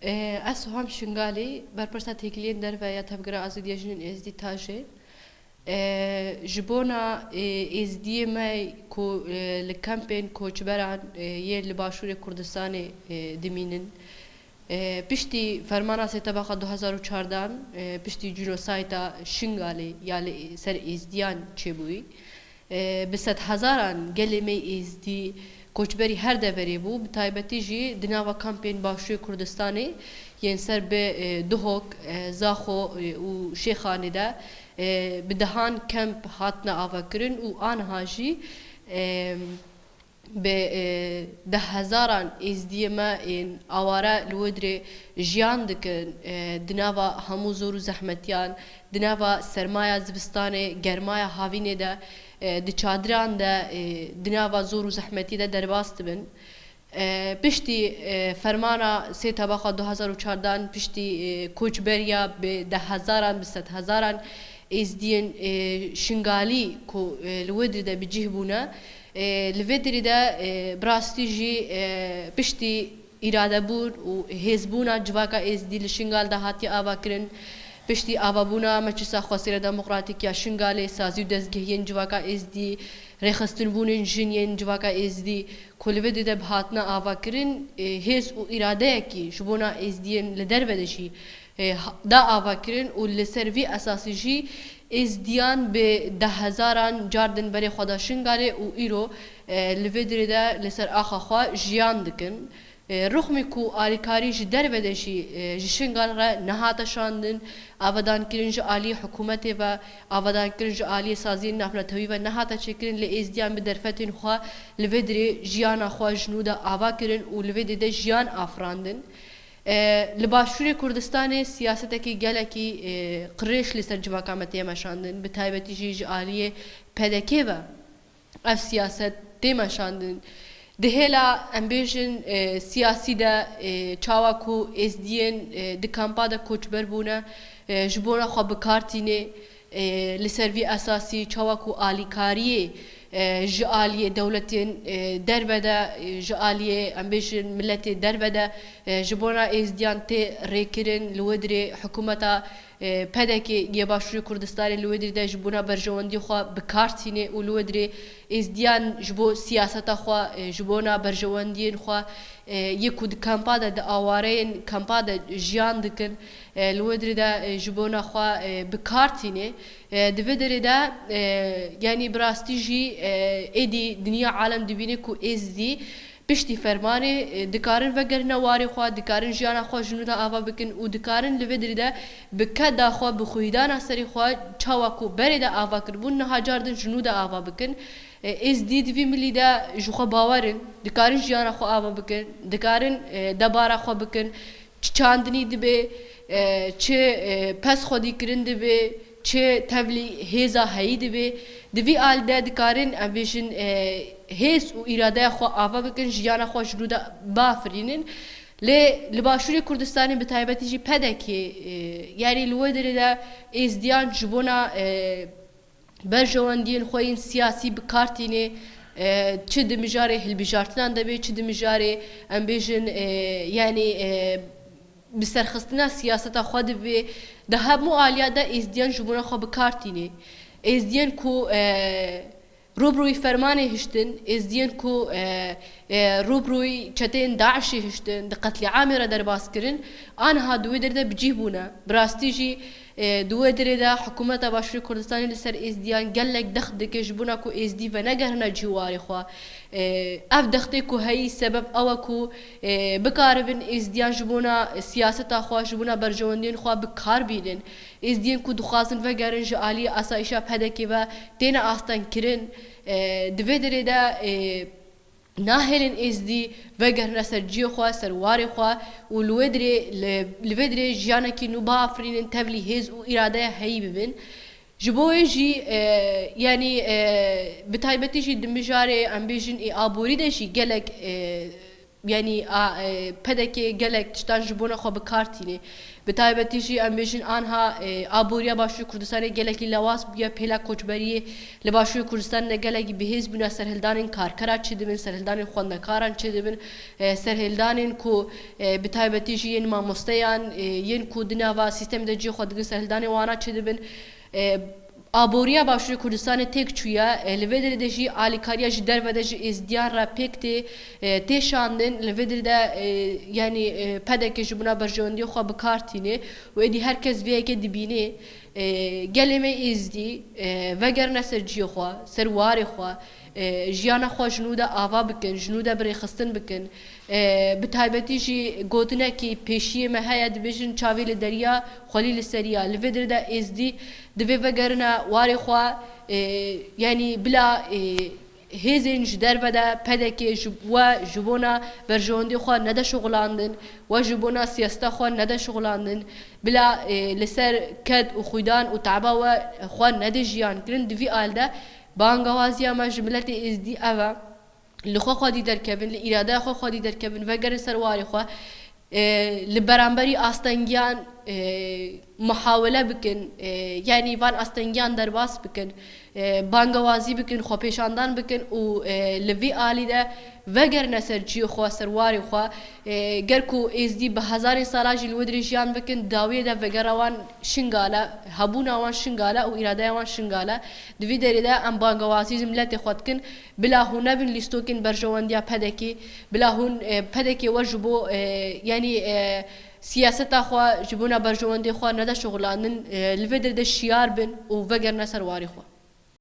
Ez ham şingalê berpirsa têkiliyên derve ya tevgera azadiya jinên êzdî taje. Ji bona êzdiyê me ku li kempên koçberan yê li Başûrê Kurdistanê dimînin. Piştî fermana Sêtebaxa 2014 piştî genocida Şingalê ya li ser êzdiyan çêbûyî. Bi sed hezaran gelê me êzdî koçberî her deverê bû, bi taybetî jî di nava kampên Başûrê Kurdistanê yên ser bi Duhok, Zaxo û Şêxanê de bi dehan kemp hatine avakirin û aniha jî bi de hezaran êzdiyê me yên aware li we dirê jiyan dikin di nava hemû zor û zehmetiyan, di nava sermaya zivistanê, germaya havînê de di çadiran de di nava zor û zehmetî de derbas dibin. Piştî fermana Sêtebaxa 2014 piştî koçberiya bi de hezaran bi sed hezaran êzdiyên şingalî ku li we dirê de bicih bûne li vê dirê de bi rastî jî piştî îradebûn û hêzbûna civaka êzdî li Şingal de hatiye avakirin. Piştî avabûna Meclisa Xwesêra Demokratîk ya Şingalê sazî û dezgehiyên civaka êzdî, rêxistinbûnên jin yên civaka êzdî ku li vê dirê de bi hatine avakirin hêz û îradeyekî ji bona êzdiyên li derve de jî da avakirin û li ser vî esasî jî êzdiyan bi de hezaran car din berê xwe da Şingalê û îro li vê dirê de li ser axa xwe jiyan dikin. Rixmî ku alîkarî ji derve de jî ji Şingal re nehate şandin, avadankirin ji aliyê hikûmetê ve avadankirin ji aliyê saziyên navnetewî ve nehate çêkirin lê êzdiyan bi derfetên xwe li vê dirê jiyana xwe jinû de ava kirin û li vê dirê de jiyan afirandin. Li Başûrê Kurdistanê siyasetekî gelekî qirêş li ser civaka me tê meşandin, bi taybetî jî ji aliyê PDK ve ev siyaset tê meşandin. Dihêla em bêjin siyasî de çawa ku êzdiyên di kampa de koçber bûne ji bona xwe bikartîne li ser vî esasî çawa ku alîkariyê ji aliyê dewletên derve de ji aliyê em bêjin milletê derve de ji bona êzdiyan tê rêkirin li we dirê hikûmeta PDK yê Başûrê Kurdistanê li we dirê de ji bona berjewendiyê xwe bikartîne û li we dirê êzdiyan ji bo siyaseta xwe ji bona berjewendiyên xwe yê ku di kampa de di awareyên kampa de jiyan dikin li we dirê de ji bona xwe bikartîne di vê derê de yanî bi rastî jî êdî dinya alem dibîne ku êzdî piştî fermanê dikarin vegerîne warê xwe, dikarin jiyana xwe jinû de ava bikin û dikarin li vê dirê de bi keda xwe bi xwîdana serê xwe çawa ku berê de ava kirbûn niha car din jinû de ava bikin. Êzdî di vî milî de ji xwe bawerin, dikarin jiyana xwe ava bikin, dikarin debara xwe bikin, çi çandinî dibe, çi pes xwedîkirin dibe, çi tevlî hêza heyî dibe. Di vî alî de dikarin em bêjin hêz û îradeya xwe ava bikin, jiyana xwe jinû de biafirînin. Lê li Başûrê Kurdistanê bi taybetî jî PDK yanî li we dirê de êzdiyan ji bona berjewendiyên xwe yên siyasî bikartîne çi di mijarê hilbijartinan de bê, çi di mijarê em bêjin yanî bi serxistina siyaseta xwe dibe. Di hemû aliya de êzdiyan ji bona xwe bikartîne. Êzdiyên ku rûbirûyî fermanê hiştin, êzdiyên ku rûbirûyî çeteyên Daişê hiştin, di qetlîamê re derbas kirin, aniha di wê derê de bicih bûne. Bi rastî jî di wê derê de hikûmeta Başûrê Kurdistanê li ser êzdiyan gelek dext dike ji bona ku êzdî venegerîne cîwarê xwe. Ev dextê ku heyî sebeb ew e ku bikaribin êzdiyan ji bona siyaseta xwe, ji bona berjewendiyên xwe bikar bînin. Êzdiyên ku dixwazin vegerin ji aliyê asayişa PDK ve têne astankirin di vê derê de nahêlin êzdî vegerîne ser ciyê xwe, ser warê xwe û li vê dirê jiyanekî nû biafirînin, tevlî hêz û îradeya heyî bibin. Ji bo wê jî yanî bi taybetî jî di mijarê em bêjin aborî de jî gelek yani pedeke gelek tiştan jibona xwe bikartîne bi taybetî jî em bêjin anha aboriya Başûrê Kurdistanê gelekî lewas bûye pêla koçberiyê li Başûrê Kurdistanê de gelekî bihêz bûne serhildanên karkeran çê dibin serhildanên xwendekaran çê dibin serhildanên ku bi taybetî jî yên mamosteyan yên ku di nava sîstemê de cî xwe digin serhildanên wana çê dibin aboriya Başûrê Kurdistanê têk çûye li vê derê de jî alîkariya ji derve de ji êzdiyan re pêk tê şandin li vê derê de yani pedekê ji bûna berjewendiyê xwe bikartîne û êdî herkes vê yekê dibîne gelê me êzdî vegerine ser ciyê xwe ser warê xwe jiyana xwe ji nû de ava bikin ji nû de birêxistin bikin bi taybetî jî gotinekî pêşiyê me heye dibêjin çavê li deriya xwelî li seriya li vê derê de êzdî divê vegerine warê xwe yani bila hêzên ji derve de pedekê we ji bona berjewendiyê xwe nede şoxulandin we ji bona siyaseta xwe nede şoxulandin bila li ser ked û xwîdan û teaba we xwe nede jiyan kirin di vî alde bangewaziya me ji miletê êzdî ev e li xwe xwedî derkevin li îradeya xwe xwedî derkevin vegerin ser warê xwe li beramberî astengiyan muhawele bikin yani van astengiyan derbas bikin bangewazî bikin xwepêşandan bikin û li vî alî de vegerine ser ciyê xwe ser warê xwe ger ku êzdî bi hezarên sala jî li wê derê jiyan bikin dawiyê de vegera wan şingale hebûna wan şingale û îradeya wan şingale di vî derê de em bangewazî ji miletê xwe dikin bila hûn nebin lîstokên berjewendiya pedekê bila hûn pedekê we ji bo yani siyaseta xwe ji bona berjewendiyê xwe nede şoxulandin li vê derê de şiyar bin û vegerine ser warê xwe